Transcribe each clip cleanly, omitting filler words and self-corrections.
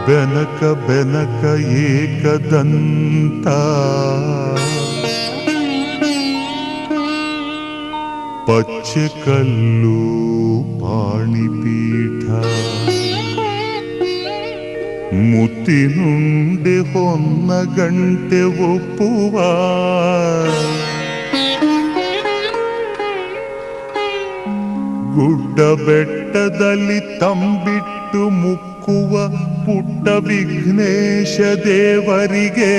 ಬೆನಕ ಬೆನಕ ಏಕದಂತ ಪಚ್ಚೆ ಕಲ್ಲು ಪಾಣಿಪೀಠ ಮುತ್ತಿನುಂಡೆ ಹೊನ್ನ ಗಂಟೆ ಒಪ್ಪುವ ಗುಡ್ಡ ಬೆಟ್ಟದಲ್ಲಿ ತಂಬಿಟ್ಟು ಮುಕ್ಕುವ ಪುಟ್ಟ ವಿಘ್ನೇಶ ದೇವರಿಗೆ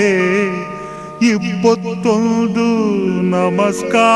21 ನಮಸ್ಕಾರಗಳು.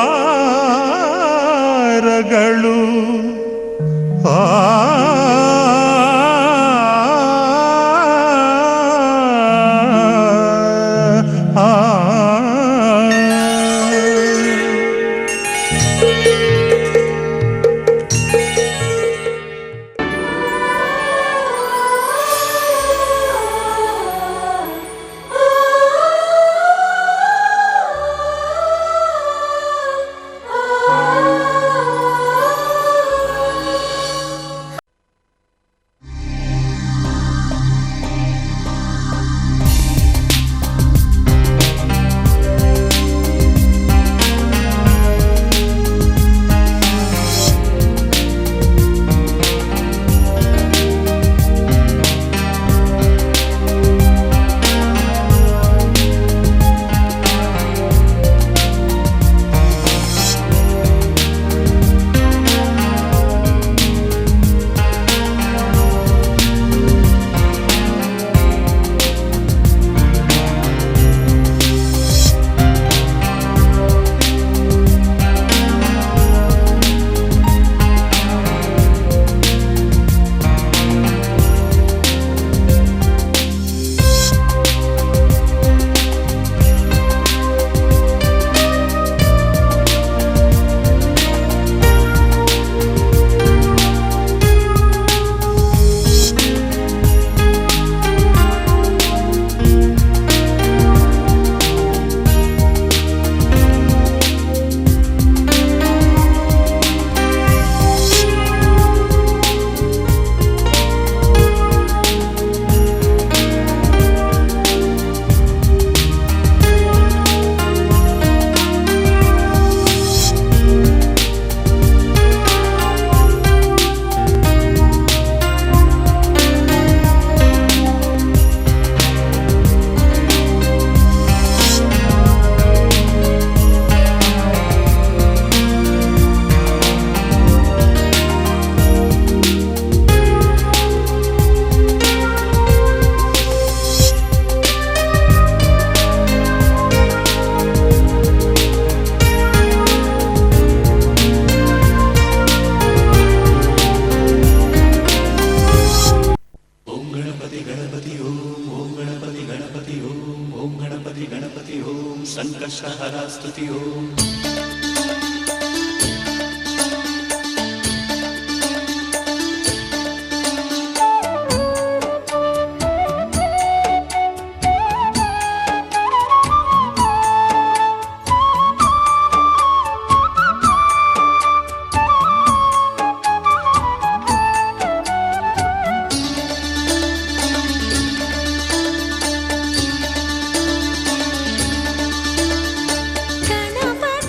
ಗಣಪತಿ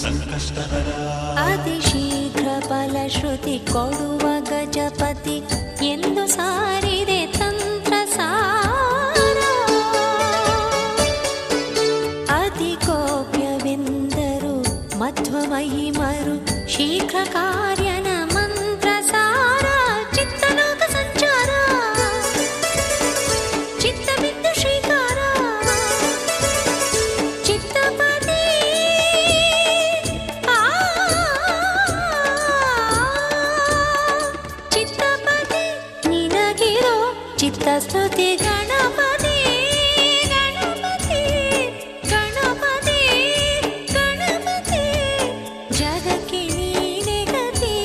ಸಂಕಷ್ಟಹರ ಅತಿ ಶೀಘ್ರ ಫಲಶ್ರುತಿ ಕೊಡುವ ಗಜಪತಿ ಎಂದು ಸಾರಿದೆ ತಂತ್ರ ಸಾರ. ಅತಿ ಕೋಪ್ಯವೆಂದರು ಮಧ್ವ ಮಹಿಮರು ಶೀಘ್ರ ಕಾರ್ಯನ ಮಂತ್ರ ಸಾರ. ಚಿತ್ತಲೋಕ ಸಂಚಾರ ಚಿತ್ತಬಿಂದು ಶ್ರೀಕಾರ ಚಿತ್ತಪತಿ ಚಿತ್ತಪತಿ ನಿನಗಿರೋ ಚಿತ್ತಸ್ತುತಿ ಗಣಪತಿ ಗಣಪತಿ ಗಣಪತಿ ಗಣಪತಿ ಜಗಕ್ಕೆ ನೀನೆ ಗತಿ.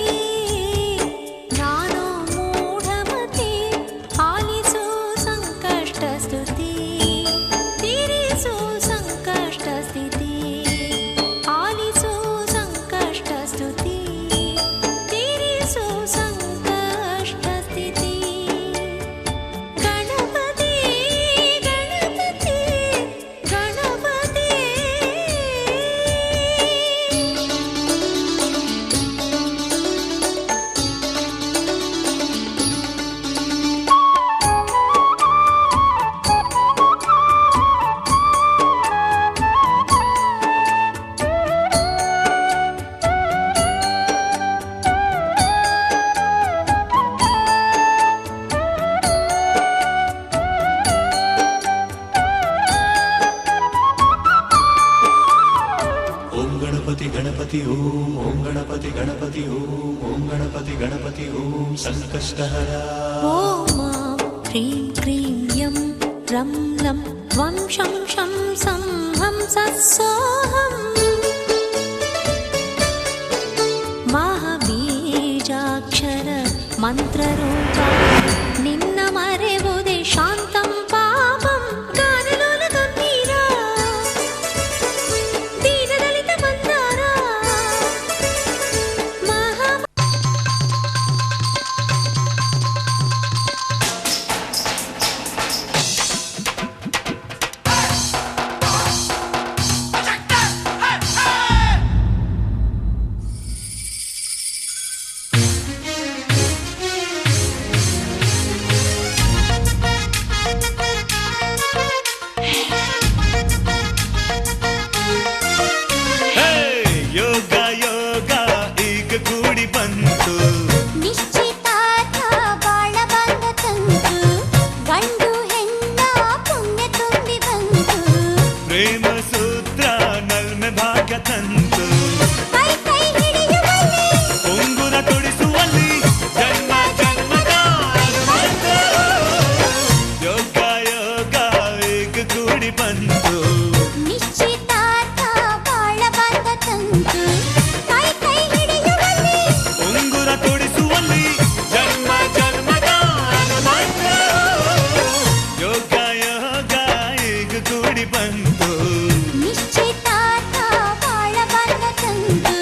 ನಾನು ಮೂಢಮತಿ ಆಲಿಸು ಸಂಕಷ್ಟ ಸ್ತುತಿ ತೀರಿಸು ಸಂಕಷ್ಟ ಸ್ಥಿತಿ. ಆಲಿಸು ಸಂಕಷ್ಟ ಸ್ತುತಿ ತೀರಿಸು ಸಂಕಷ್ಟ ಸ್ಥಿತಿ. ಗಣಪತಿ ಗಣಪತಿ ಗಣಪತಿ. ಓಂ ಗಣಪತಿ ಗಣಪತಿ ಓಂ ಗಣಪತಿ ಗಣಪತಿ ಓಂ ಗಣಪತಿ ಗಣಪತಿ ಓಂ ಸಂಕಷ್ಟಹರ ಓಂ ಮಾಂ ಹ್ರೀಂ ಕ್ರೀಂ ಯಂ ರಂ ಲಂ ತ್ವಂ ಶಂ ಶಂ ಸಂ ಹಂ ಸತ್ಸೋಹಂ. ಮಹಾಬೀಜಾಕ್ಷರ ಮಂತ್ರರೂಪ ನಿನ್ನ ಮರೆವುದೇ ಶಾಂತಂ ಪಾಪಂ. ಗಾನಲೋಲ ಗಂಭೀರ ದೀನದಲಿತ ಮಂದಾರ ಮಹಾ ಹೇ ಯೋಗ ಯೋಗ ಈಗ ಕೂಡಿ ಬಂತು. ನಿಶ್ಚಿತಾರ್ಥ ಬಾಳ ಬಂದ ತಂತು. ಗಂಡು ಹೆಣ್ಣ ಪುಣ್ಯ ತುಂಬಿ ಬಂತು. ಪ್ರೇಮ ಸೂತ್ರ ನಲ್ಮೆ ಭಾಗ್ಯ ತಂತು. ಕೈ ಕೈ ಹಿಡಿಯುವಲ್ಲಿ ಉಂಗುರ ತೊಡಿಸುವಲ್ಲಿ ಜನ್ಮ ಜನ್ಮದ ಅನುಬಂಧ. ಯೋಗ ಯೋಗ ಈಗ ಕೂಡಿ ಬಂತು. ನಿಶ್ಚಿತಾರ್ಥ ಬಾಳ ಬಂದ ತಂತು. ಕೈ ಕೈ ಹಿಡಿಯುವಲ್ಲಿ ಉಂಗುರ ತೊಡಿಸುವಲ್ಲಿ ಜನ್ಮ ಜನ್ಮದ ಅನುಬಂಧ. ಯೋಗ ಯೋಗ ಈಗ ಕೂಡಿ ಬಂತು. ನಿಶ್ಚಿತಾರ್ಥ ಬಾಳ ಬಂದ ತಂತು.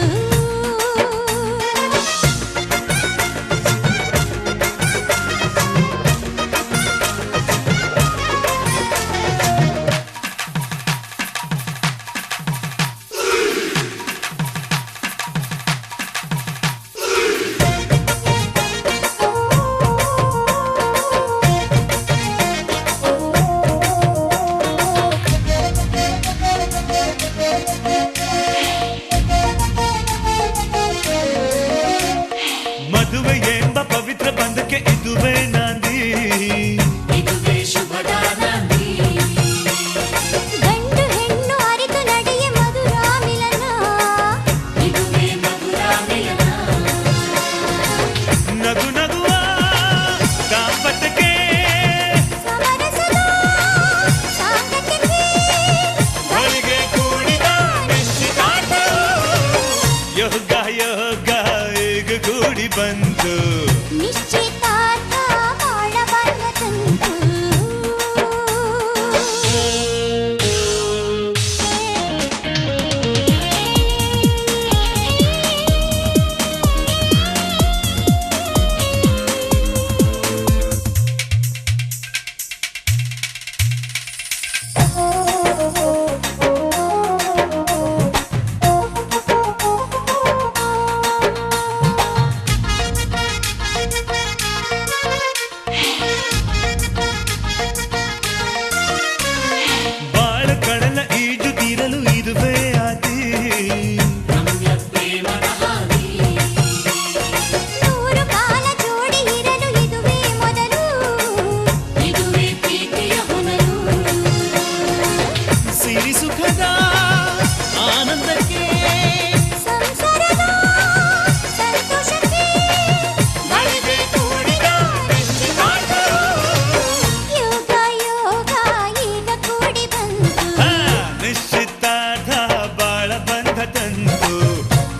ಮದುವೆ ಎಂಬ ಪವಿತ್ರ ಬಂಧಕ್ಕೆ ಇದುವೇ ನಾಂದಿ. ಗಂಡು ಹೆಣ್ಣು ಅರಿತು ನಡೆಯ ಮಧುರ ಮಿಲನ. ನಗು ನಗುವ ದಾಂಪತ್ಯಕ್ಕೆ ಸಮರಸದ ಸಾಂಗತ್ಯಕ್ಕೆ ಹೊಲಿಗೆ ಕೂಡಿದ ನಿಶ್ಚಿತಾರ್ಥ. ಯೋಗ ಯೋಗ ಈಗ ಕೂಡಿ ಬಂತು. ನಿಶ್ಚಿತಾರ್ಥ ಬಾಳ ಬಂದ ತಂತು.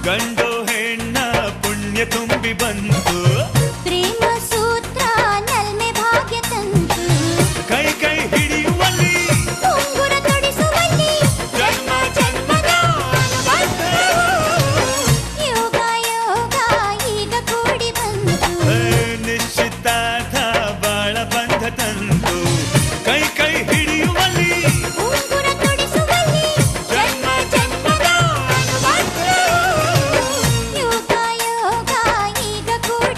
ಗಂಡು ಹೆಣ್ಣ ಪುಣ್ಯ ತುಂಬಿ ಬಂತು ಪ್ರೇಮ ಸೂತ್ರ ನಲ್ಮೆ ಭಾಗ್ಯ ತಂತು ಕೈ ಕೈ ಹಿಡಿಯುವಲ್ಲಿ ಉಂಗುರ ತೊಡಿಸುವಲ್ಲಿ ಜನ್ಮ ಜನ್ಮದ ಅನುಬಂಧ. ಯೋಗ ಯೋಗ ಈಗ ಕೂಡಿ ಬಂತು ನಿಶ್ಚಿತಾರ್ಥ ಬಾಳ ಬಂಧ ತಂತು ಕೈ ಕೈ ಹಿಡಿಯುವಲ್ಲಿ ಉಂಗುರ ತೊಡಿಸುವಲ್ಲಿ ಜನ್ಮ ಜನ್ಮದ ಅನುಬಂಧ. ಯೋಗ ಯೋಗ ಈಗ ಕೂಡಿ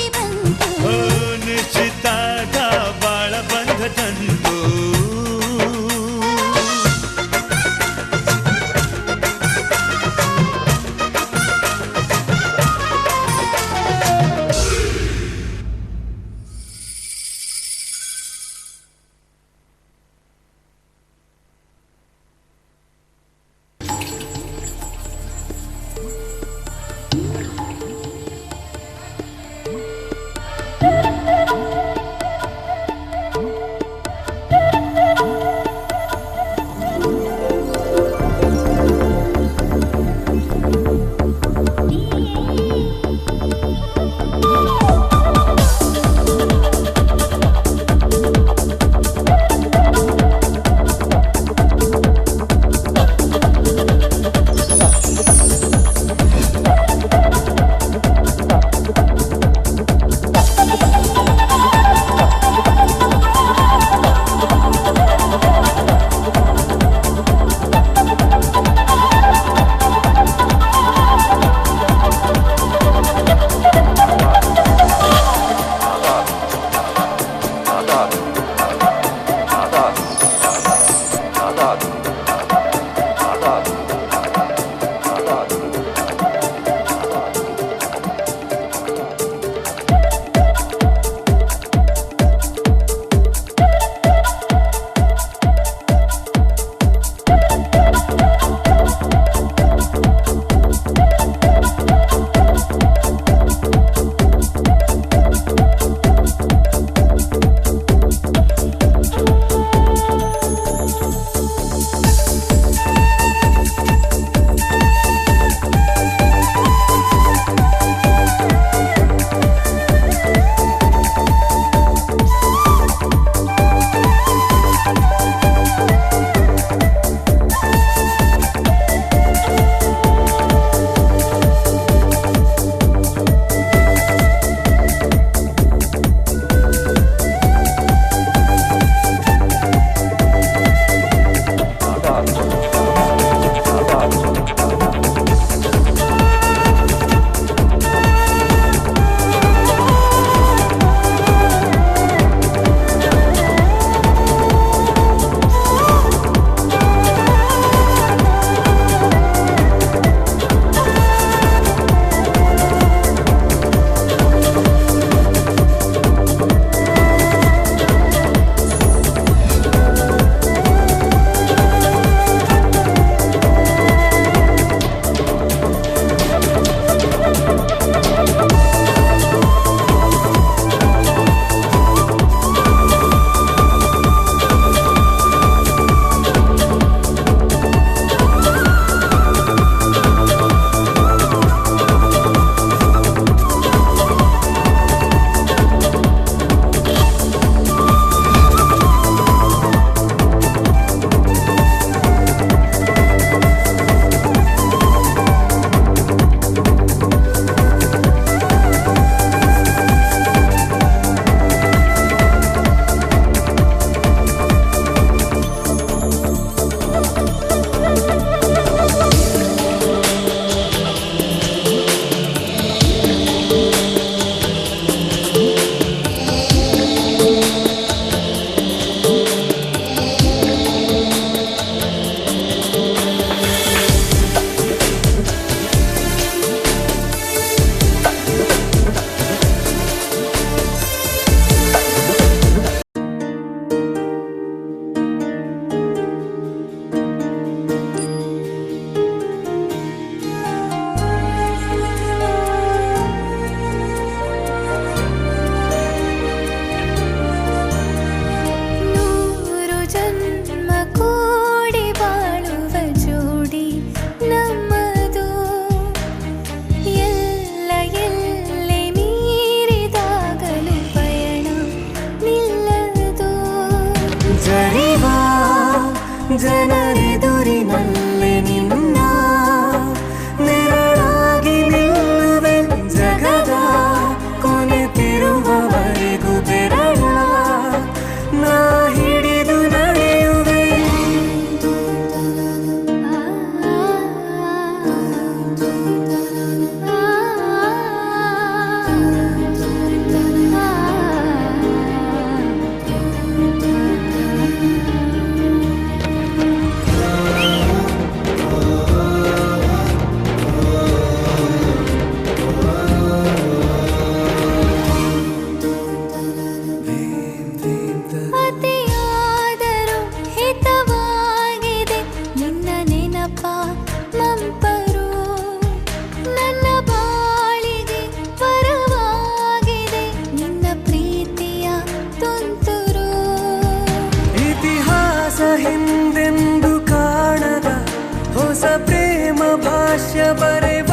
ಬರೆವ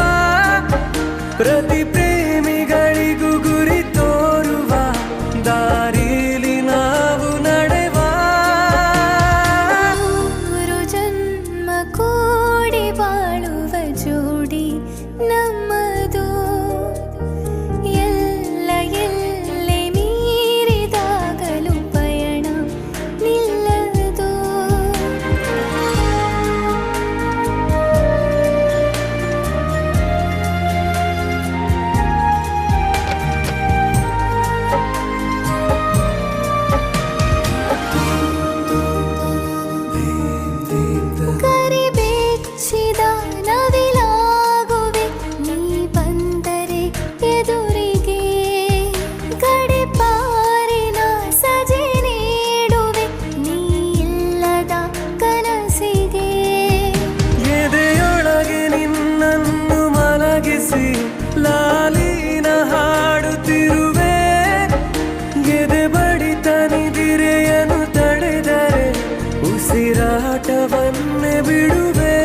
ಪ್ರತಿ ಪ್ರೇಮಿಗಳಿಗೂ ಗುರಿ ತೋರುವ ದಾರಿಲಿ ನಾವು ನಡೆವ ಮೂರು ಜನ್ಮ ಕೂಡಿ ಬಾಳುವ ಜೋಡಿ ನಮ್ಮದು ಎಲ್ಲ ಎಲ್ಲೆ ಮೀರಿದಾಗಲೂ ಪಯಣ ನಿಲ್ಲದು ಕರಿಬೆಚ್ಚಿದ ನವಿಲಾಗುವೆ ನೀ ಬಂದರೆ ಎದುರಿಗೆ ಗಡಿಪಾರಿನ ಸಜೆ ನೀಡುವೆ ನೀ ಇಲ್ಲದ ಕನಸಿಗೆ ಎದೆಯೊಳಗೆ ನಿನ್ನನ್ನು ಮಲಗಿಸಿ ಲಾಲಿನ ಹಾಡುತ್ತಿರುವೆ ಎದೆ ಬಡಿತ ನಿದಿರೆಯನ್ನು ತಡೆದರೆ ಉಸಿರಾಟವನ್ನೇ ಬಿಡುವೆ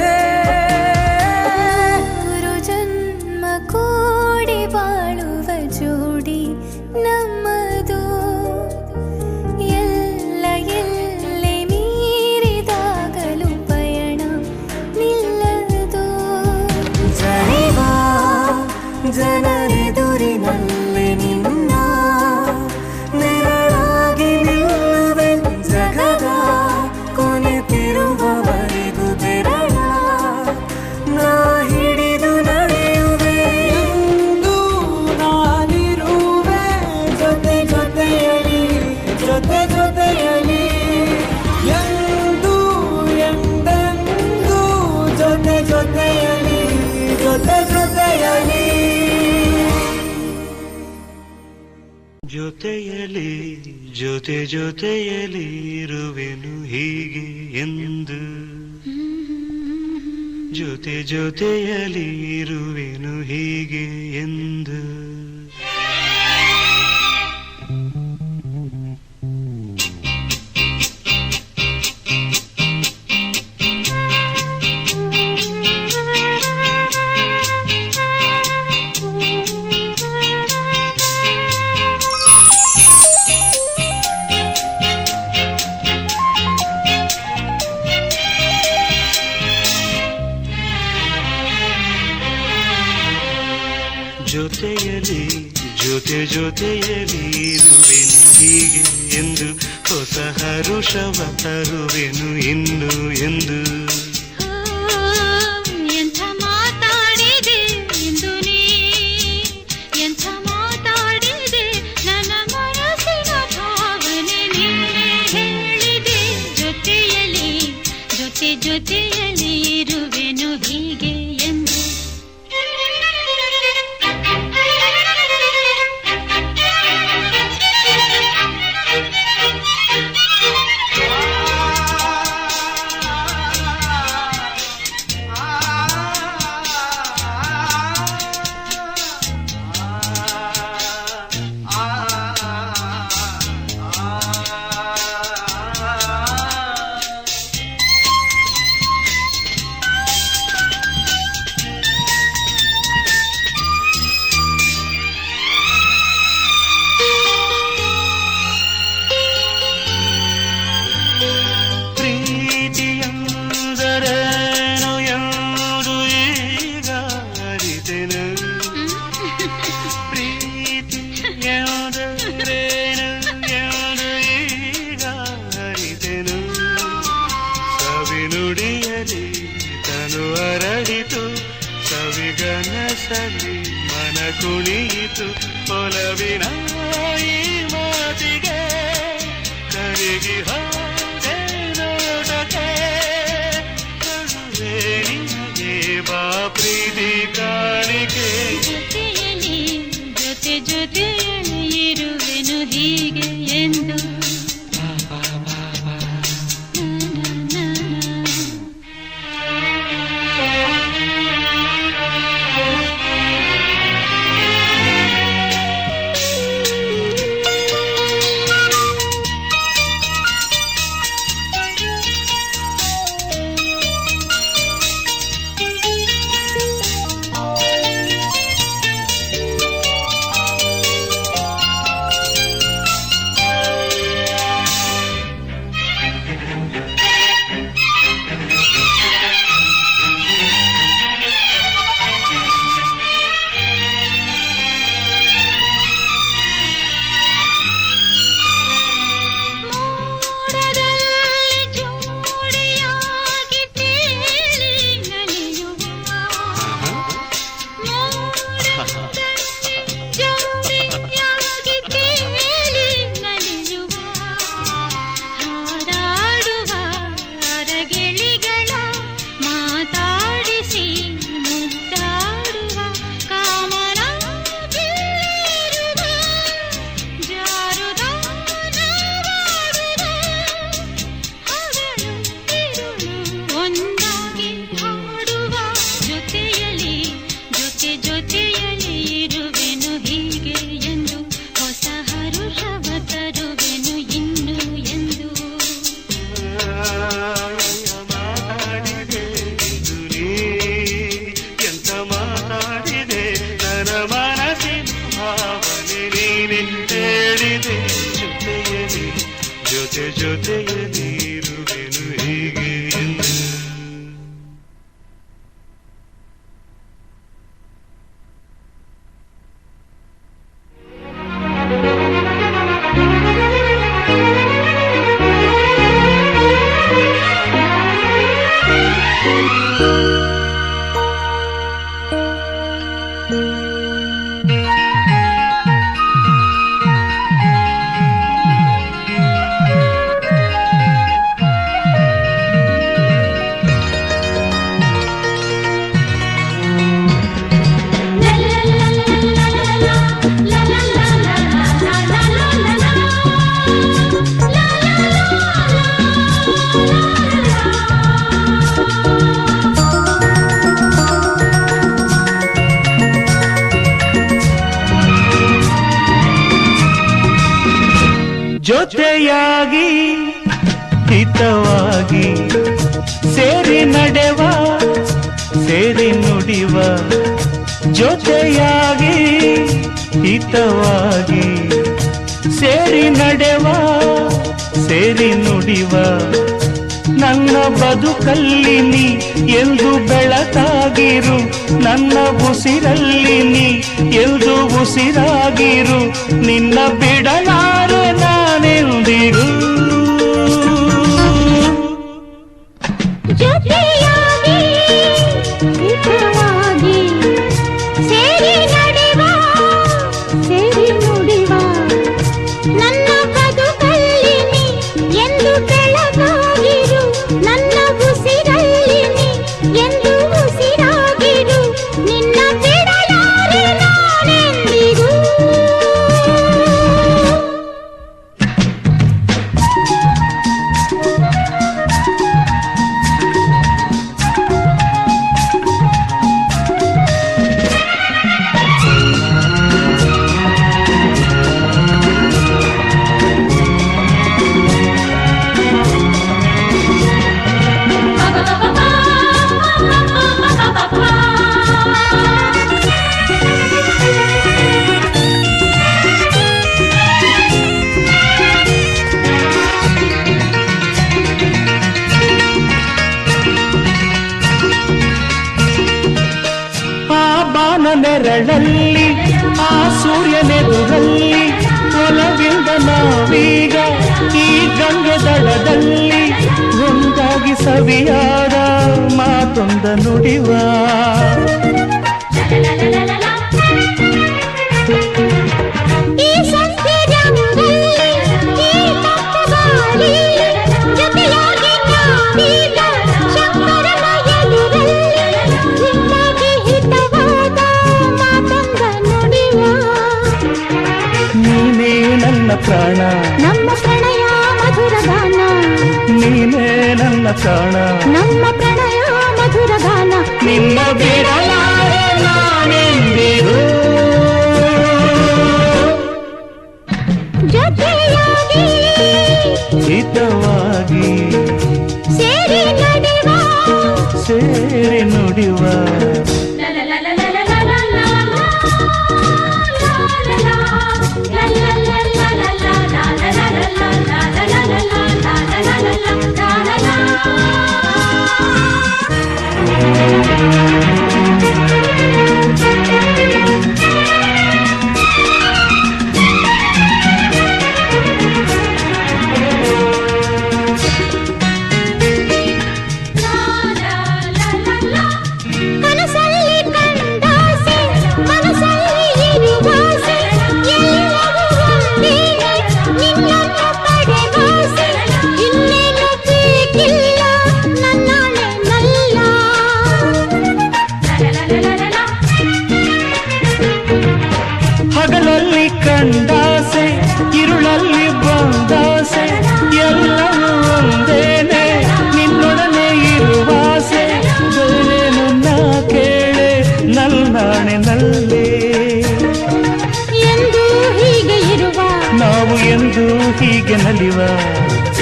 ಮೂರು ಜನ್ಮ ಕೂಡಿ ಬಾಳುವ ಜೋಡಿ ನಮ್ಮದು ಎಲ್ಲ ಎಲ್ಲೆ ಮೀರಿದಾಗಲೂ ಪಯಣ ನಿಲ್ಲದು ಜನಿವ ಜನರೆದುರಿನಲ್ಲಿ ನಿನ್ನ ನೆರಳಾಗಿ ನಿಲ್ಲುವೆ ಜಗದ ಕೊನೆತಿರುವವರೆಗೂ ಬೆರಳ ನಾ ಹಿಡಿದು ನಡೆಯುವೆ ಎಂದು ನಾನಿರುವೆ ಜೊತೆ ಜೊತೆಯಲಿ ಜೊತೆ ಜೊತೆಯಲಿ ಎಂದು ಎಂದೆಂದು ಜೊತೆ ಜೊತೆಯಲಿ ಜೊತೆ ಜೊತೆಯಲಿ ಜೊತೆಯಲಿ ಜೊತೆ ಜೊತೆಯಲಿ ಇರುವೆನು ಹೀಗೆ ಎಂದು ಜೊತೆ ಜೊತೆಯಲಿ ಇರುವೆನು ಹೀಗೆ ಎಂದು ಜೊತೆಯಲಿ ಜೊತೆ ಜೊತೆಯಲಿ ಇರುವೆನು ಹೀಗೆ ಎಂದು ಹೊಸ ಹರುಷವ ತರುವೆನು ಇನ್ನು ಎಂದು ಎಂಥ ಮಾತಾಡಿದೆ ಎಂದು ನೀ ಎಂಥ ಮಾತಾಡಿದೆ ನನ್ನ ಮನಸ್ಸಿನ ಭಾವನೆ ನೀನೇ ಹೇಳಿದೆ ಜೊತೆಯಲಿ ಜೊತೆ ಜೊತೆಯಲಿ ಇರುವೆನು ಹೀಗೆ ಎಂದು ಸವಿಗನಸಲಿ ಮನ ಕುಣಿಯಿತು ಒಲವಿನ ಈ ಮಾತಿಗೆ ಕರಗಿ ಹೋದೆ ನೋಟಕ್ಕೆ ಕರುವೆ ನಿನಗೆ ಬಾ ಪ್ರೀತಿ ಕಾಣಿಕೆ ಜೊತೆಯಲಿ ಜೊತೆ ಜೊತೆಯಲಿ ಇರುವೆನು ಹೀಗೆ ಎಂದು ಜೊತೆಯಾಗಿ ತೇಲಿ ನಲಿಯುವ ಹಾರಾಡುವ ಅರಗಿಳಿಗಳ ಮಾತಾಡಿಸಿ ಮುದ್ದಾಡುವ ಕಾಮರಾಗಿರುವ ಜಾರುದ ನಾವಾಡುವ ಹಗಲು ತಿರುಳು ಒಂದಾಗಿ ಹಾಡುವ ಜೊತೆಯಲ್ಲಿ ಜೊತೆಯಲ್ಲಿ ಇರುವೆನು ಹೀಗೆ ಎಂದು ಹೊಸ ಹರುಷವ ತರುವೆನು ಇನ್ನು ಎಂದು ಮಾತಾಡಿದೆ ಇಂದು ನೀ ಎಂತ ಮಾತಾಡಿದೆ ನನ್ನ ಮನಸ್ಸಿನ ಭಾವನೆ ನೀನೆ ಹೇಳಿದೆ ಜೊತೆಯಲ್ಲಿ ಜೊತೆಯಲ್ಲಿ ಇರುವೆನು ಹೀಗೆ ಎಂದು ಜೊತೆಯಾಗಿ ಹಿತವಾಗಿ ಸೇರಿ ನಡೆವ ಸೇರಿ ನುಡಿವ ಜೊತೆಯಾಗಿ ಹಿತವಾಗಿ ಸೇರಿ ನಡೆವ ಸೇರಿ ನುಡಿವ ನನ್ನ ಬದುಕಲ್ಲಿ ನೀ ಎಂದು ಬೆಳಕಾಗಿರು ನನ್ನ ಉಸಿರಲ್ಲಿ ನೀ ಎಂದು ಉಸಿರಾಗಿರು ನಿನ್ನ ಬಿಡಲಾರೆ ನಾನೆಂದಿರು ಜೊತೆಯಾಗಿ ಹಿತವಾಗಿ ಸೇರಿ ನಡೆವ ಸೇರಿ ನುಡಿವ ನನ್ನ ಬದುಕಲ್ಲಿ ನೀ ಎಂದು ಬೆಳಕಾಗಿರು ನನ್ನ ಉಸಿರಲ್ಲಿ ನೀ ಎಂದು ಉಸಿರಾಗಿರು ನಿನ್ನ ಬಿಡಲಾರೆ ನಾನೆಂದಿಗೂ ನೆರಳಲ್ಲಿ ಆ ಸೂರ್ಯನೆದುರಲ್ಲಿ ಒಲವಿಂದ ನಾವೀಗ ಈ ಗಂಗೆ ದಡದಲ್ಲಿ ಒಂದಾಗಿ ಸವಿಯಾದ ಮಾತೊಂದ ನುಡಿವ ಪ್ರಾಣ ನಮ್ಮ ಪ್ರಣಯ ಮಧುರ ಗಾನ ನೀನೇ ನನ್ನ ಪ್ರಾಣ ನಮ್ಮ ಪ್ರಣಯ ಮಧುರ ಗಾನ ನಿನ್ನ ಬಿಡಲಾರೆ ನಾನೆಂದಿರು ಜೊತೆಯಾಗಿ ಹಿತವಾಗಿ ಸೇರಿ ನಡೆವ ಸೇರಿ ನುಡಿವ ಮನಸ್ಸಿನಲ್ಲೇ ಎಂದು ಹೀಗೆ ಇರುವ ನಾವು ಎಂದು ಹೀಗೆ ನಲಿವ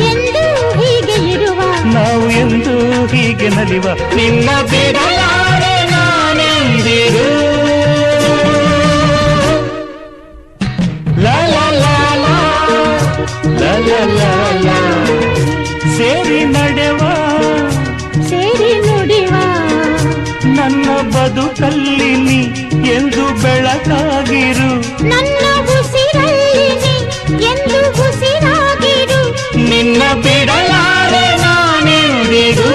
ಎಂದು ಹೀಗೆ ಇರುವ ನಾವು ಎಂದು ಹೀಗೆ ನಲಿವ ನಿನ್ನ ಬಿಡಲಾರೆ ನಾನೆಂದಿರು ಲಾ ಲಾ ಲಾ ಲಾ ಲಾ ಲಾ ಲಾ ಲಾ ಸೇರಿ ನಡೆವ ಸೇರಿ ನುಡಿವ ನನ್ನ ಬದುಕಲ್ಲಿ ನೀ ಎಂದು ಬೆಳಕಾಗಿರು ನನ್ನ ಉಸಿರಲ್ಲಿ ನೀ ಎಂದು ಉಸಿರಾಗಿರು ನಿನ್ನ ಬಿಡಲಾರೆ ನಾನೆಂದಿರು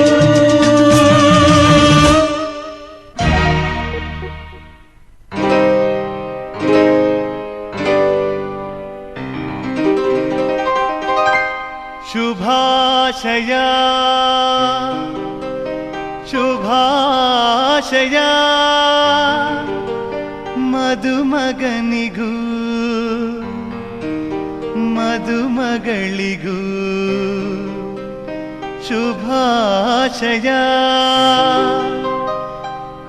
ಶುಭಾಶಯ ಶುಭಾಶಯ ಮದುಮಗನಿಗೂ ಮದುಮಗಳಿಗೂ ಶುಭಾಶಯ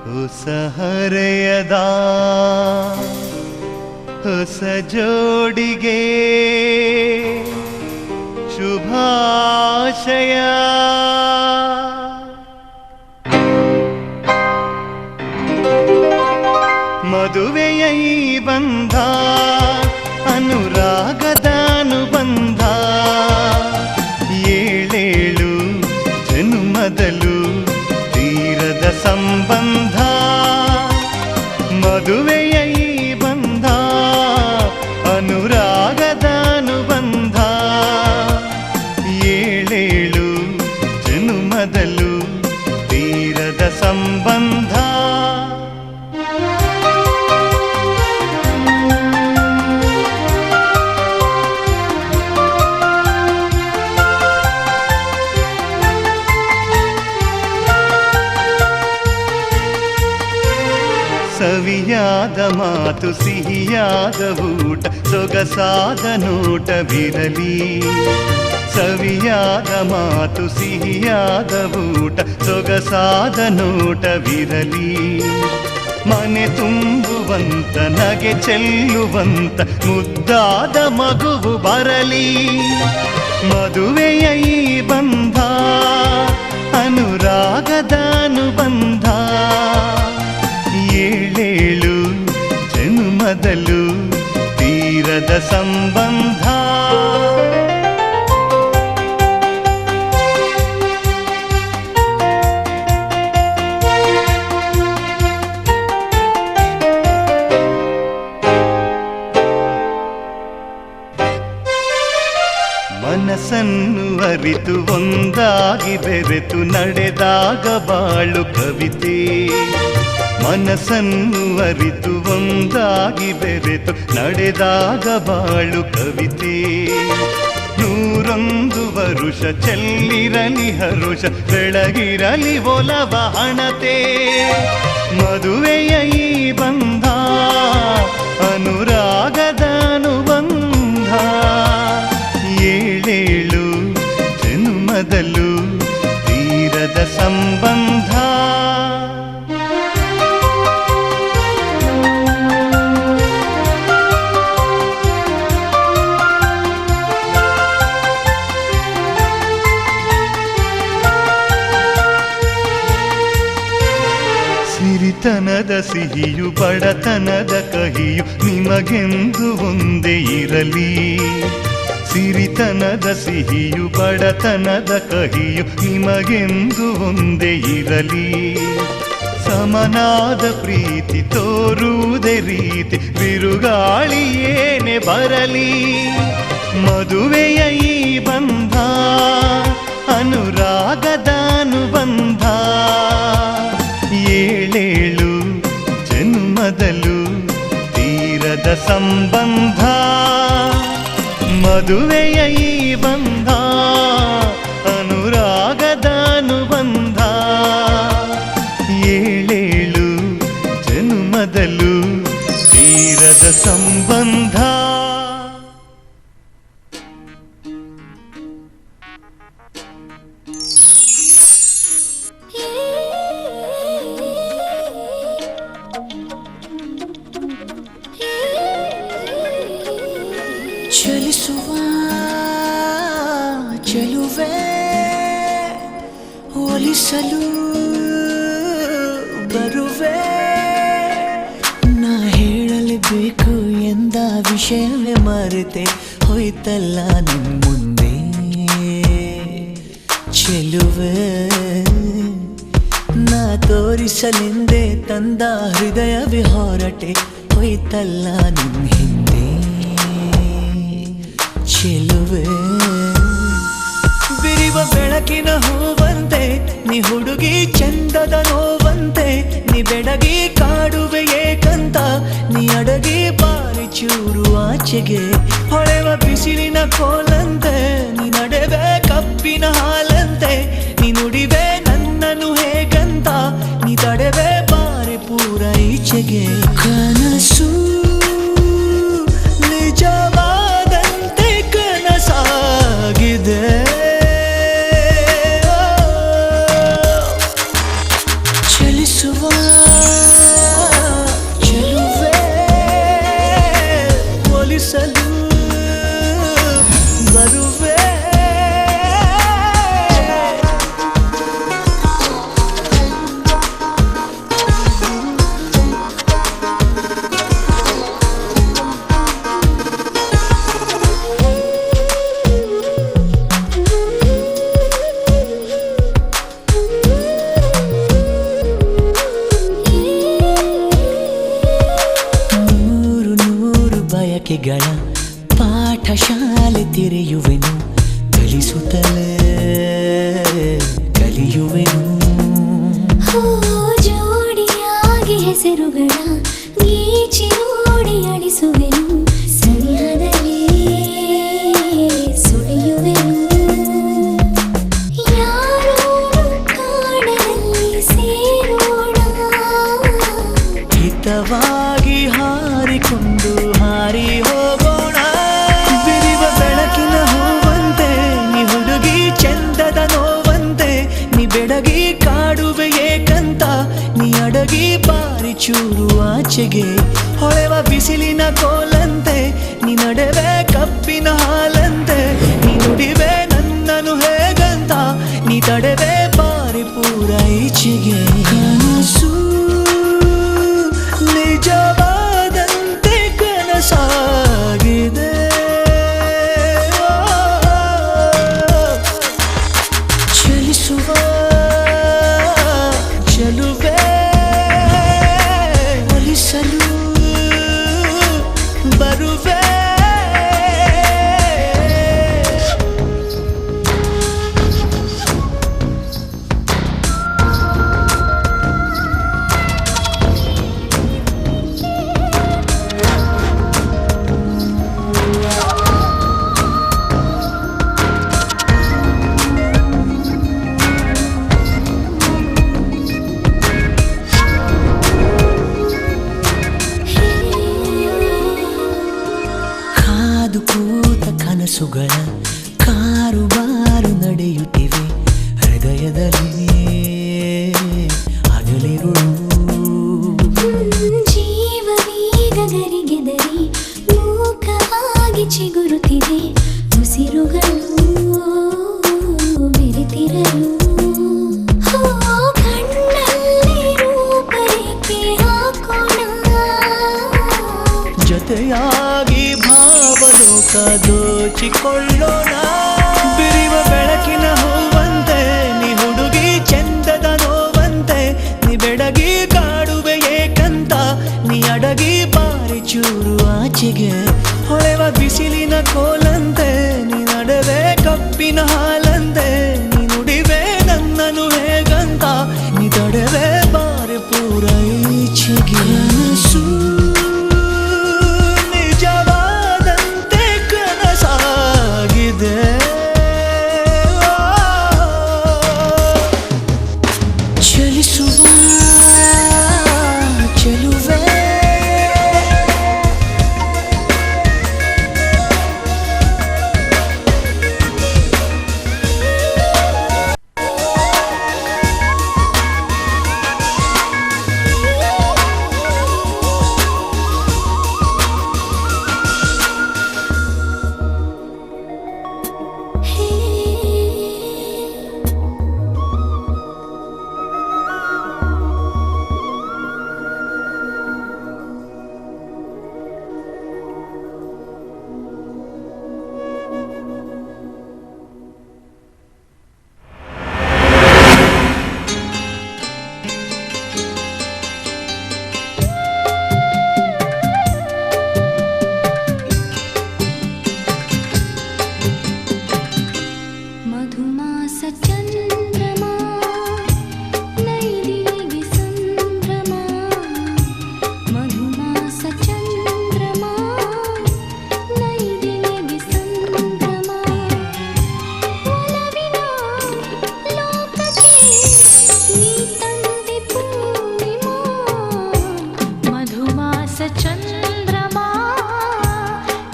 ಹೊಸ ಹರೆಯದ ಹೊಸ ಜೋಡಿಗೆ ಶುಭಾಶಯ ಮದುವೆಯ ಈ ಬಂಧ ಅನುರಾಗದ ಅನುಬಂಧ ಏಳೇಳು ಜನುಮದಲು ತೀರದ ಸಂಬಂಧ ಮದುವೆಯ ಈ ಬಂಧ ಅನುರಾಗದ ಅನುಬಂಧ ಏಳೇಳು ಜನುಮದಲು ತೀರದ ಸಂಬಂಧ ಸವಿಯಾದ ಮಾತು ಸಿಹಿಯಾದ ಊಟ ಸೊಗಸಾದ ನೋಟವಿರಲಿ ಸವಿಯಾದ ಮಾತು ಸಿಹಿಯಾದ ಊಟ ಸೊಗಸಾದ ನೋಟವಿರಲಿ ಮನೆ ತುಂಬುವಂತ ನಗೆ ಚೆಲ್ಲುವಂತ ಮುದ್ದಾದ ಮಗುವು ಬರಲಿ ಮದುವೆಯ ಈ ಬಂಧ ಅನುರಾಗದ ಅನುಬಂಧ ಏಳೇಳು ಜನುಮದಲು ತೀರದ ಸಂಬಂಧ ಮನಸ್ಸನ್ನು ಅರಿತು ಒಂದಾಗಿ ಬೆರೆತು ನಡೆದಾಗ ಬಾಳು ಕವಿತೆ ಮನಸ್ಸನ್ನು ಅರಿತು ಒಂದಾಗಿ ಬೆರೆತು ನಡೆದಾಗ ಬಾಳು ಕವಿತೆ ನೂರೊಂದು ವರುಷ ಚೆಲ್ಲಿರಲಿ ಹರುಷ ಬೆಳಗಿರಲಿ ಒಲವ ಹಣತೆ ಮದುವೆಯ ಈ ಬಂಧ ಅನುರಾಗದ ಅನುಬಂಧ ಏಳೇಳು ಜನುಮದಲು ತೀರದ ಸಂಬಂಧ ಸಿರಿತನದ ಸಿಹಿಯು ಬಡತನದ ಕಹಿಯು ನಿಮಗೆಂದು ಒಂದೇ ಇರಲಿ ಸಿರಿತನದ ಸಿಹಿಯು ಬಡತನದ ಕಹಿಯು ನಿಮಗೆಂದು ಒಂದೇ ಇರಲಿ ಸಮನಾದ ಪ್ರೀತಿ ತೋರುವುದೇ ರೀತಿ ಬಿರುಗಾಳಿ ಏನೇ ಬರಲಿ ಮದುವೆಯ ಈ ಬಂಧ ಅನುರಾಗದ ಅನುಬಂಧ ಏಳೇಳು ಜನ್ಮದಲು ತೀರದ ಸಂಬಂಧ ಮದುವೆಯ ಈ ಬಂಧ ಅನುರಾಗದ ಅನುಬಂಧ ಏಳೇಳು ಜನ್ಮದಲು ತೀರದ ಸಂಬಂಧ ಒಲಿಸಲು ಬರುವೆ ನಾ ಹೇಳಲೇಬೇಕು ಎಂದ ವಿಷಯವೇ ಮರೆತೆ ಹೋಯ್ತಲ್ಲ ನಿನ್ ಮುಂದೆ ಚೆಲುವೆ ನಾ ತೋರಿಸಲೆಂದೇ ತಂದ ಹೃದಯವೇ ಹೊರಟೆ ಹೋಯ್ತಲ್ಲ ನಿನ್ ಹಿಂದೆ ಚೆಲುವೆ ಬಿರಿವ ಬೆಳಕಿನ ಹೂವಂತೆ ನೀ ಹುಡುಗಿ ಚಂದದ ನೋವಂತೆ ನೀ ಬೆಡಗಿ ಕಾಡುವೆ ಏಕಂತ ನೀ ಅಡಗಿ ಬಾರಿ ಚೂರು ಆಚೆಗೆ ಹೊಳೆವ ಬಿಸಿಲಿನ ಕೋಲಂತೆ ನೀ ನಡೆವೆ ಕಪ್ಪಿನ ಹಾಲಂತೆ ನೀ ನುಡಿವೆ ನನ್ನನ್ನು ಹೇಗಂತ ನೀ ತಡೆವೆ ಬಾರಿ ಪೂರ ಈಚೆಗೆ ಕನಸು ನಿಜವಾದಂತೆ ಕನಸಾಗಿದೆ ಚಲಿಸುವ ಚೆಲುವೆ ಒಲಿಸಲು ಬರುವೆ ಬಯಕೆಗಳ ಪಾಠಶಾಲೆ ತೆರೆಯುವೆನು ಕಲಿಸುತ್ತಲೇ ಕಲಿಯುವೆನು ಜೋಡಿಯಾಗಿ ಹೆಸರುಗಳ ಗೀಚಿ ನೋಡಿ ಅಳಿಸುವೆನು ಸರಿಯಾದರೆ ಸುಳಿಯುವೆನು ಯಾರೋ ಕಾಡಲ್ಲಿ ಸೇರೋಣ ಹಿತವಾಗಿ ಹಾರಿಕೊಂಡು ಹಾರಿ ಹೋಗೋಣ ಬಿರಿವ ಬೆಳಕಿನ ಹೂವಂತೆ ನೀ ಹುಡುಗಿ ಚಂದದ ನೋವಂತೆ ನೀ ಬೆಡಗಿ ಕಾಡುವೆ ಏಕಂತ ನೀ ಅಡಗಿ ಬಾರಿ ಚೂರು ಆಚೆಗೆ ಹೊಳೆವ ಬಿಸಿಲಿನ ಕೋಲಂತೆ ನೀ ನಡೆವೆ ಕಪ್ಪಿನ ಹಾಲಂತೆ ನೀ ನುಡಿವೆ ನನ್ನನ್ನು ಹೇಗಂತ ನೀ ತಡೆವೆ ಬಾರಿ ಪೂರ ಈಚೆಗೆ ಕನಸು ನಿಜವಾದಂತೆ ಕನಸಾಗಿದೆ ಚಲಿಸುವ ಚೆಲುವೆ ಒಲಿಸಲು ಬರುವೆ ಕಾದು ಕೂತ ಕನಸುಗಳ ಕಾರುಬಾರು ನಡೆಯುತ್ತಿವೆ ಹೃದಯದಲ್ಲಿ ಹಗಲಿರುಳು ಜೀವವೀಗ ಗರಿಗೆದರಿ ಮೂಕವಾಗಿ ಚಿಗುರುತ್ತಿದೆ ಉಸಿರುಗಳು ಬೆರೆತಿರಲು ಕಣ್ಣಲ್ಲಿ ರೂಪರೇಖೆ ಹಾಕೋಣ ಜೊತೆಯಾಗಿ ಭಾವಲೋಕ ದೋಚಿಕೊಳ್ಳೋಣ ಬಿರಿವ ಬೆಳಕಿನ ಹೂವಂತೆ ನೀ ಹುಡುಗಿ ಚಂದದ ನೋವಂತೆ ನೀ ಬೆಡಗಿ ಕಾಡುವೆ ಏಕಂತ ನೀ ಅಡಗಿ ಬಾರಿ ಚೂರು ಆಚೆಗೆ ಹೊಳೆವ ಬಿಸಿಲಿನ ಕೋಲಂತೆ ನೀ ನಡೆವೆ ಕಪ್ಪಿನ ಹಾಲಂತೆ ನೀ ನುಡಿವೆ ನನ್ನನ್ನು ಹೇಗಂತ ನೀ ತಡೆವೆ ಬಾರಿ ಪೂರ ಈಚೆಗೆ ಕನಸು ನಿಜವಾದಂತೆ ಕನಸಾಗಿದೆ ಚಲಿಸುವ ಚೆಲುವೆ ಹೊಸ ಚಂದ್ರಮ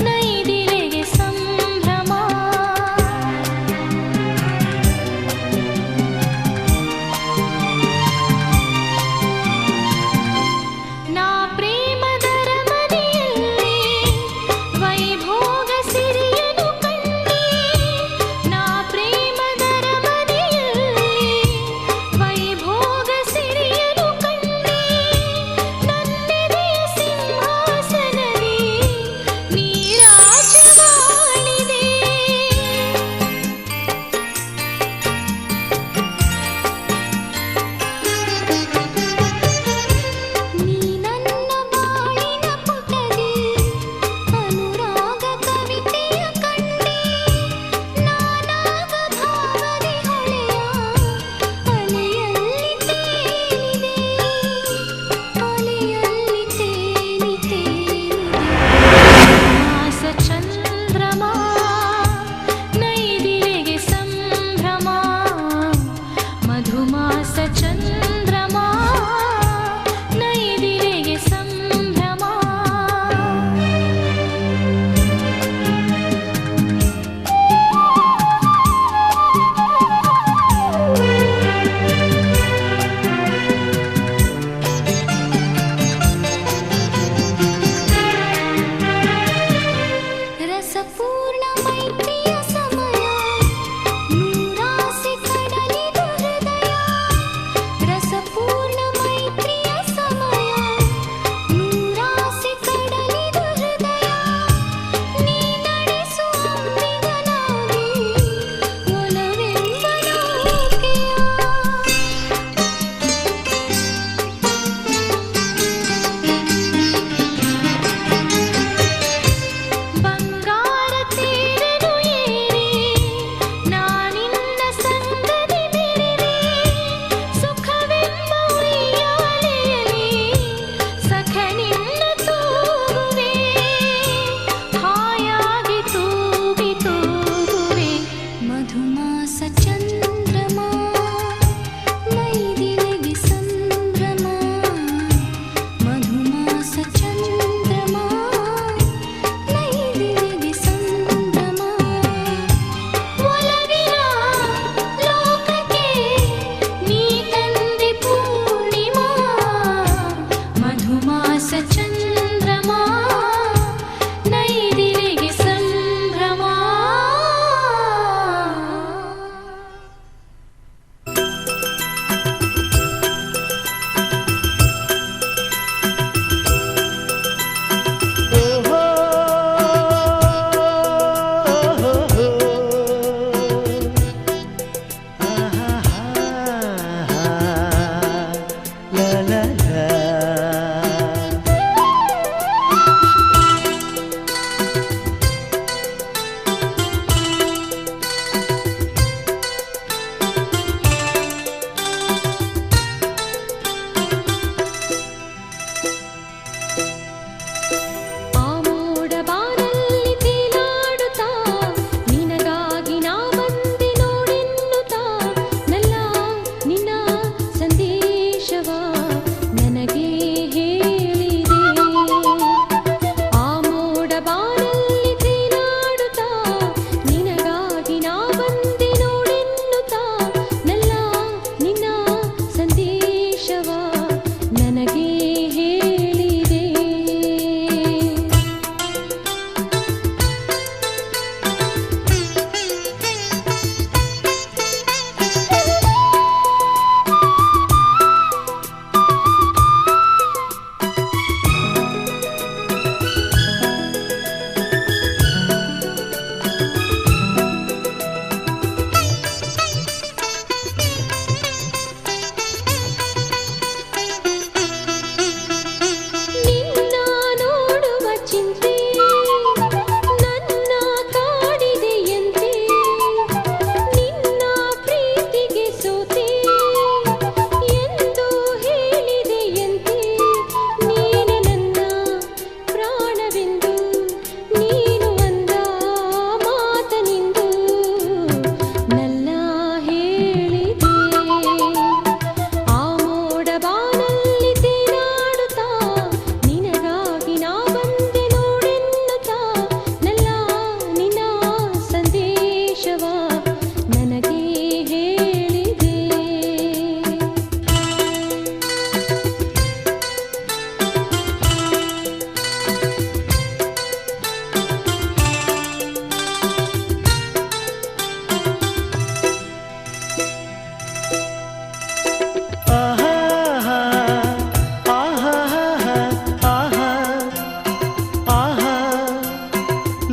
ನೈದಿಲೆಗೆ ಸಂಭ್ರಮ ನಾ ಪ್ರೇಮದರ ಮನೆಯಲ್ಲಿ ವೈಭೋಗ ಸಿರಿಯನು ಕಂಡೆ ನಾ ಪ್ರೇಮದರ ಮನೆಯಲ್ಲಿ ವೈಭೋಗ ಸಿರಿಯನು ಕಂಡೆ ನನ್ನೆದೆಯ ಸಿಂಹಾಸನದಲ್ಲಿ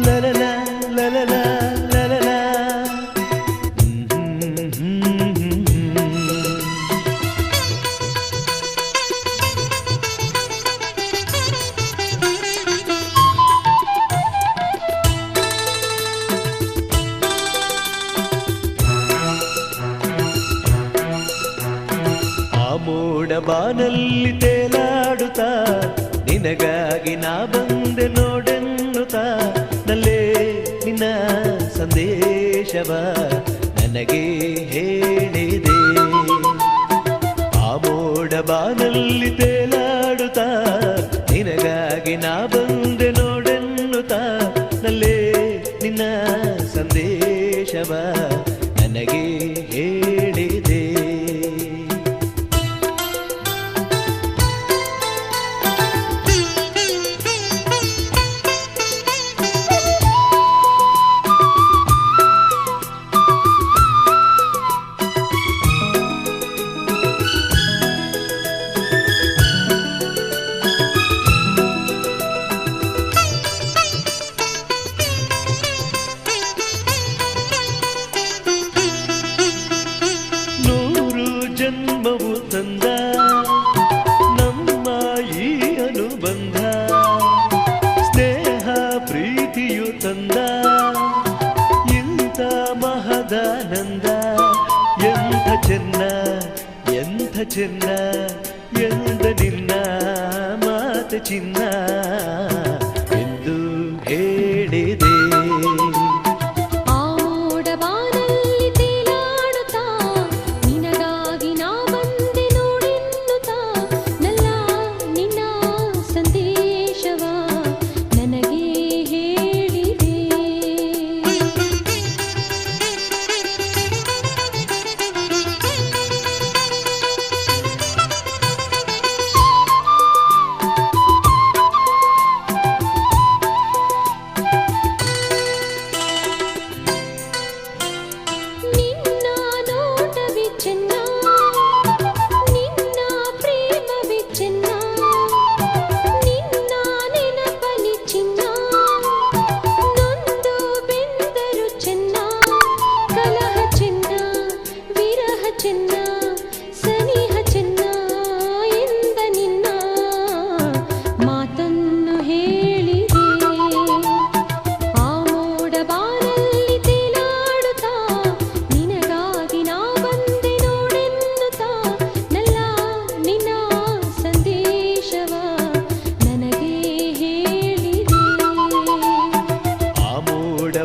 ಲಲಲ ಲಲಲ ಲಲಲ. ಮೋಡ ಬಾನಲ್ಲಿ ತೇಲಾಡುತ್ತಾ ನಿನಗಾಗಿ ನಾ ಬಂದೆ ನೋಡೆನ್ನುತ್ತಾ ನಲ್ಲೇ ನಿನ್ನ ಸಂದೇಶವ ನನಗೆ ಹೇಳಿದೆ. ಆ ಮೋಡ ಬಾನಲ್ಲಿ ತೇಲಾಡುತ್ತಾ ನಿನಗಾಗಿ ನಾ ಬಂದೆ ನೋಡೆನ್ನುತ್ತಾ ನಲ್ಲೇ ನಿನ್ನ ಸಂದೇಶವ ನನಗೆ ಹೇಳಿದೆ. ಜನ್ಮವು ತಂದ ನಮ್ಮ ಈ ಅನುಬಂಧ, ಸ್ನೇಹ ಪ್ರೀತಿಯು ತಂದ ಇಂಥ ಮಹದಾನಂದ. ಎಂಥ ಚೆನ್ನ ಎಂಥ ಚೆನ್ನ ಎಂದ ನಿನ್ನ ಮಾತು ಚಿನ್ನ ಎಂದು ಹೇಳಿದೆ.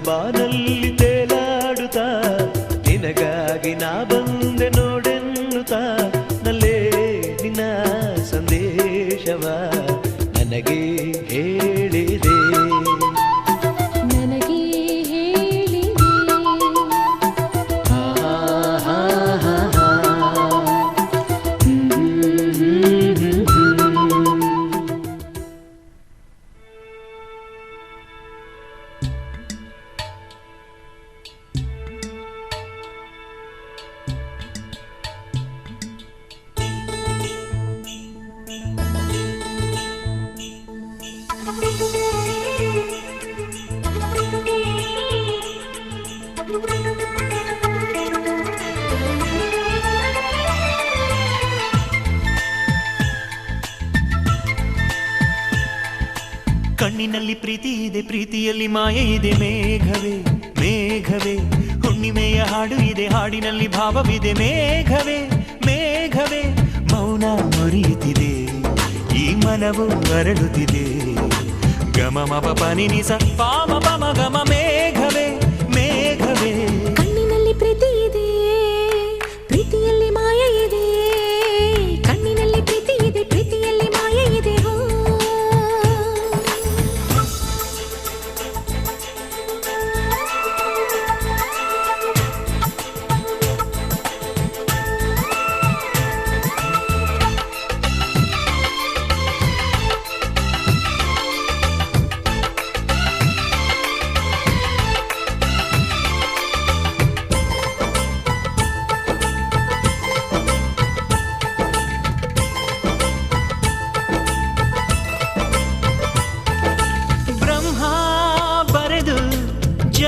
ಬಾನಲ್ಲಿ ತೇಲಾಡುತ್ತಾ ನಿನಗಾಗಿ ನಾ ಬಂದೆ ನೋಡೆನ್ನುತ್ತಾ ನಲ್ಲೇ ನಿನ್ನ ಸಂದೇಶವ ನನಗೆ ಹೇಳಿದೆ. ನನಗೆ ಹೇಳಿದೆ. ಕಣ್ಣಿನಲ್ಲಿ ಪ್ರೀತಿ ಇದೆ, ಪ್ರೀತಿಯಲ್ಲಿ ಮಾಯೆ ಇದೆ. ಮೇಘವೇ ಮೇಘವೇ ಹುಣ್ಣಿಮೆಯ ಹಾಡು ಇದೆ, ಹಾಡಿನಲ್ಲಿ ಭಾವವಿದೆ. ಮೇಘವೇ ಮೇಘವೇ ಮೌನ ಮುರಿಯುತ್ತಿದೆ, ಈ ಮನವು ಅರಳುತ್ತಿದೆ. ಗಮ ಮಪ ಪನಿ ನಿಸ ಪಾಮ ಪಮ ಗಮ. ಮೇಘವೇ ಮೇಘವೇ ಕಣ್ಣಿನಲ್ಲಿ ಪ್ರೀತಿ ಇದೆ, ಪ್ರೀತಿಯಲ್ಲಿ ಮಾಯ ಇದೆ. ಕಣ್ಣಿನಲ್ಲಿ ಪ್ರೀತಿ ಇದೆ, ಪ್ರೀತಿಯಲ್ಲಿ ಮಾಯ ಇದೆ.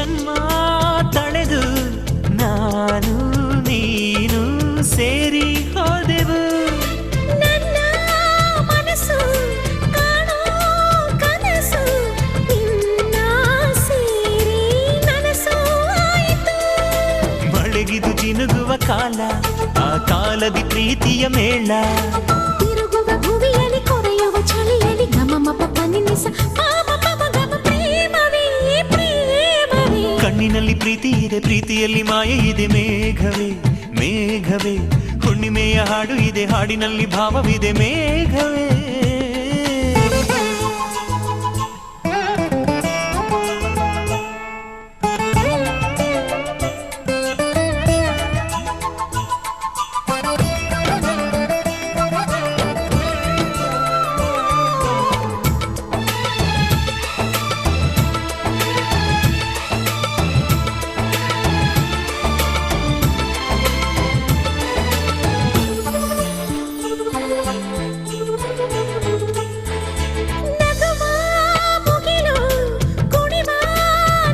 ಜನ್ಮ ತಳೆದು ನಾನು ನೀನು ಸೇರಿ ಹೋದೆವು. ನನ್ನ ಮನಸ್ಸು ಕಾಣೋ ಕನಸು ನಿನ್ನ ಸೇರಿ ನನಸು ಆಯಿತು. ಮಳೆಗಿದು ಜಿನುಗುವ ಕಾಲ, ಆ ಕಾಲದಿ ಪ್ರೀತಿಯ ಮೇಳ. ತಿರುಗುವ ಭುವಿಯಲ್ಲಿ ಕೊರೆಯುವ ಚಳಿಯಲ್ಲಿ ಗಮಮ ಪನಿನಿಸ ಪಾಮ ಪಮ ಗಮ ಪ್ರೇಮವೇ ಪ್ರೇಮವೇ. ಕಣ್ಣಿನಲ್ಲಿ ಪ್ರೀತಿ ಇದೆ, ಪ್ರೀತಿಯಲ್ಲಿ ಮಾಯೆ ಇದೆ. ಮೇಘವೇ ಮೇಘವೇ ಹುಣ್ಣಿಮೆಯ ಹಾಡು ಇದೆ, ಹಾಡಿನಲ್ಲಿ ಭಾವವಿದೆ. ಮೇಘವೇ ನಗುವ ಮುಗಿಲು ಕುಣಿವ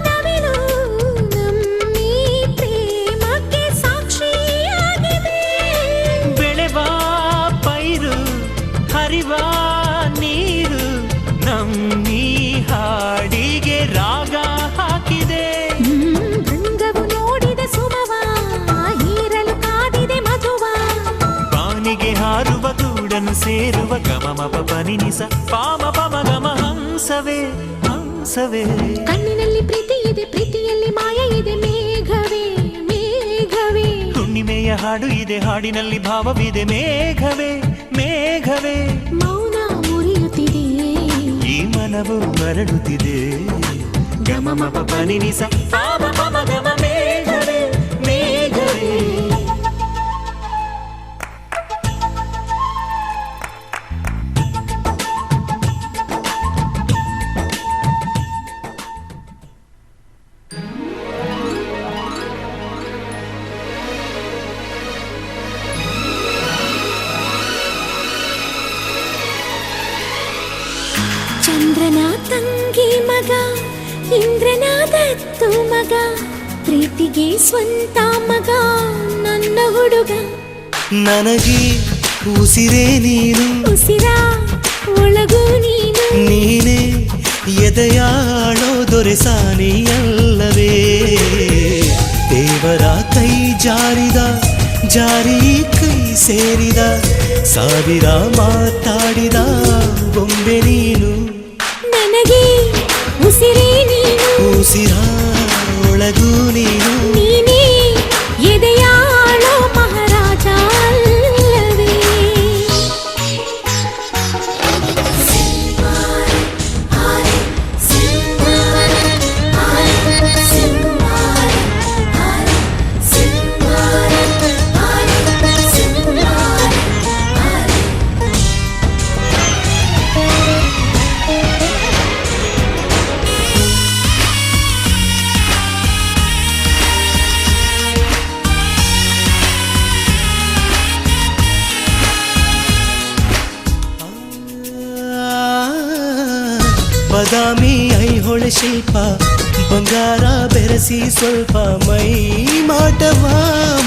ನವಿಲು ನಮ್ಮೀ ಪ್ರೇಮಕ್ಕೆ ಸಾಕ್ಷಿಯಾಗಿದೆ. ಬೆಳೆವ ಪೈರು ಹರಿವ ನೀರು ನಮ್ಮೀ ಹಾಡಿಗೆ ರಾಗ ಹಾಕಿದೆ. ಭೃಂಗವು ನೋಡಿದ ಸುಮವ ಹೀರಲು ಕಾದಿದೆ ಮಧುವ. ಬಾನಿಗೆ ಹಾರುವ ಗೂಡನ್ನು ಸೇರುವ ಗಮಮ ಪನಿನಿಸ ಪಾಮ ಪಮ ಗಮ ಹಂಸವೇ ಹಂಸವೇ. ಕಣ್ಣಿನಲ್ಲಿ ಪ್ರೀತಿ ಇದೆ, ಪ್ರೀತಿಯಲ್ಲಿ ಮಾಯ ಇದೆ. ಮೇಘವೇ ಮೇಘವೇ ಹುಣ್ಣಿಮೆಯ ಹಾಡು ಇದೆ, ಹಾಡಿನಲ್ಲಿ ಭಾವವಿದೆ. ಮೇಘವೇ ಮೇಘವೇ ಮೌನ ಮುರಿಯುತ್ತಿದೆ, ಈ ಮನವು ಮರಳುತ್ತಿದೆ. ಗಮಮ ಪನಿನಿಸ ಪಾಮ ಪಮ ಗಮ ಮೇಘವೇ ಮೇಘವೇ. ಚಂದ್ರನ ತಂಗಿ ಮಗ ಇಂದ್ರನ ದತ್ತು ಮಗ, ಪ್ರೀತಿಗೆ ಸ್ವಂತ ಮಗ ನನ್ನ ಹುಡುಗ. ನನಗೆ ಉಸಿರೇ ನೀನು, ಉಸಿರ ಒಳಗು ನೀನು, ನೀನೇ ಎದೆಯಾಳೋ ದೊರೆಸಾನಿಯಲ್ಲವೇ. ದೇವರ ಕೈ ಜಾರಿದ ಜಾರಿ ಕೈ ಸೇರಿದ, ಸಾವಿರ ಮಾತಾಡಿದ ಬೊಂಬೆ ನೀನು. ನನಗೆ ಉಸಿರೇ ನೀನು, ಉಸಿರ ಒಳಗೂ ನೀನು, ನೀನೇ ಎದೆಯಾಳೋ ಮಹಾರಾಜ ಅಲ್ಲವೇ. ಬದಾಮಿ ಐಹೊಳೆ ಶಿಲ್ಪ, ಬಂಗಾರ ಬೆರೆಸಿ ಸ್ವಲ್ಪ ಮೈ ಮಾಟವ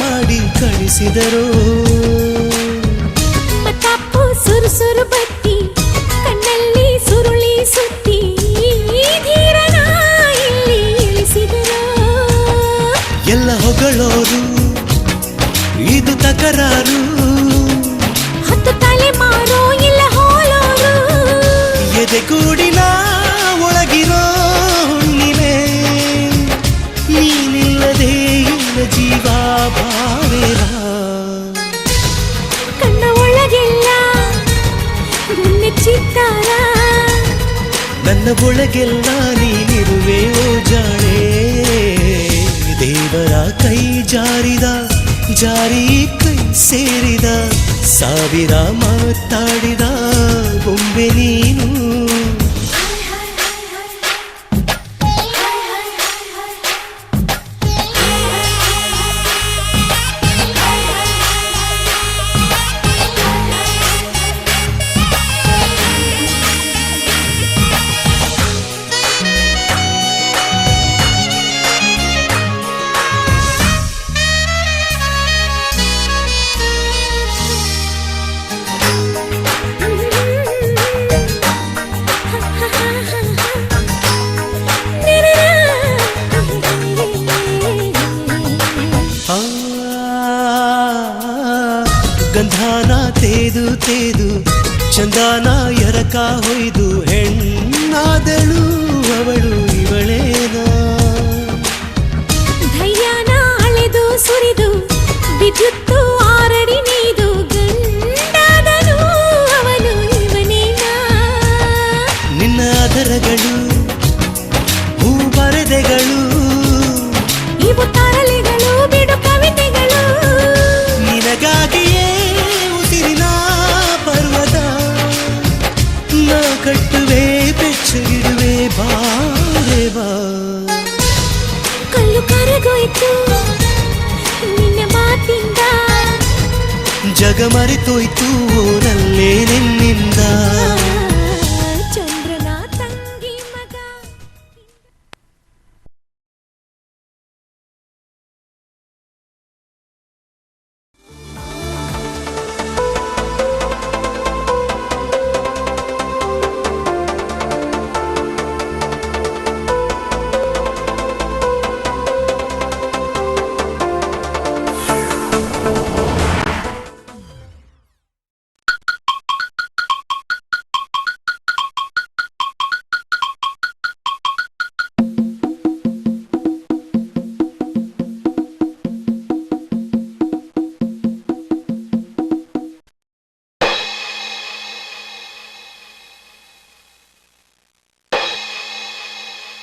ಮಾಡಿ ಕಳಿಸಿದರು. ತಪ್ಪು ಸುರು ಸುರು ಬತ್ತಿ ಕಣ್ಣಲ್ಲಿ ಸುರುಳಿ ಸುತ್ತಿ ಧೀರನ ಇಲ್ಲಿ ಇಳಿಸಿದರು. ಎಲ್ಲ ಹೊಗಳೋರು ಇದು ತಕರಾರು, ಹತ್ತು ತಲೆಮಾರು ಇಲ್ಲ ಹೋಲೋರು. ಎದೆಗೂಡಿನ ಒಳಗಿರೋ ಹುಣ್ಣಿಮೆ ನೀನಿಲ್ಲದೆ ಇಲ್ಲ ಜೀವ ಭಾವೇರ. ಕಣ್ಣ ಒಳಗೆಲ್ಲ ಗುನ್ನೆ ಚಿತ್ತಾರ, ನನ್ನ ಒಳಗೆಲ್ಲ ನೀನಿರುವೆ ಓ ಜಾಣೆ. ದೇವರ ಕೈ ಜಾರಿದ ಜಾರಿ ಕೈ ಸೇರಿದ, ಸಾವಿರ ಮಾತಾಡಿದ ಬೊಂಬೆ ನೀನು. ತನಕ ಹೊಯ್ದು ಹೆಣ್ಣಾದಳು ಅವಳು ಇವಳೇನಾ ಧೈರ್ಯನ ಅಳೆದು ಸುರಿದು ವಿದ್ಯುತ್ತು ಆರಡಿ ನೀದು ಗಂಡಾದನು ಅವನು ಇವನೇನಾ ನಿನ್ನ ಅದರಗಳು ಹೂ ಬರೆದೆಗಳು ಇವು ತರಲೆಗಳು ಬಿಡು ಕವಿತೆಗಳು ನಿನಗಾಗಿಯೇ ಉಸಿರಿನ ಪರ್ವತ ನಾ ಕಟ್ಟುವೆ ಬೆಚ್ಚಗಿಡುವೆ ಬಾರೆ ಬಾ ಕಲ್ಲು ಕರಗೋಯ್ತು ನಿನ್ನ ಮಾತಿಂದ ಜಗ ಮರೆತೋಯ್ತು ನಲ್ಲೇ ನಿನ್ನಿಂದ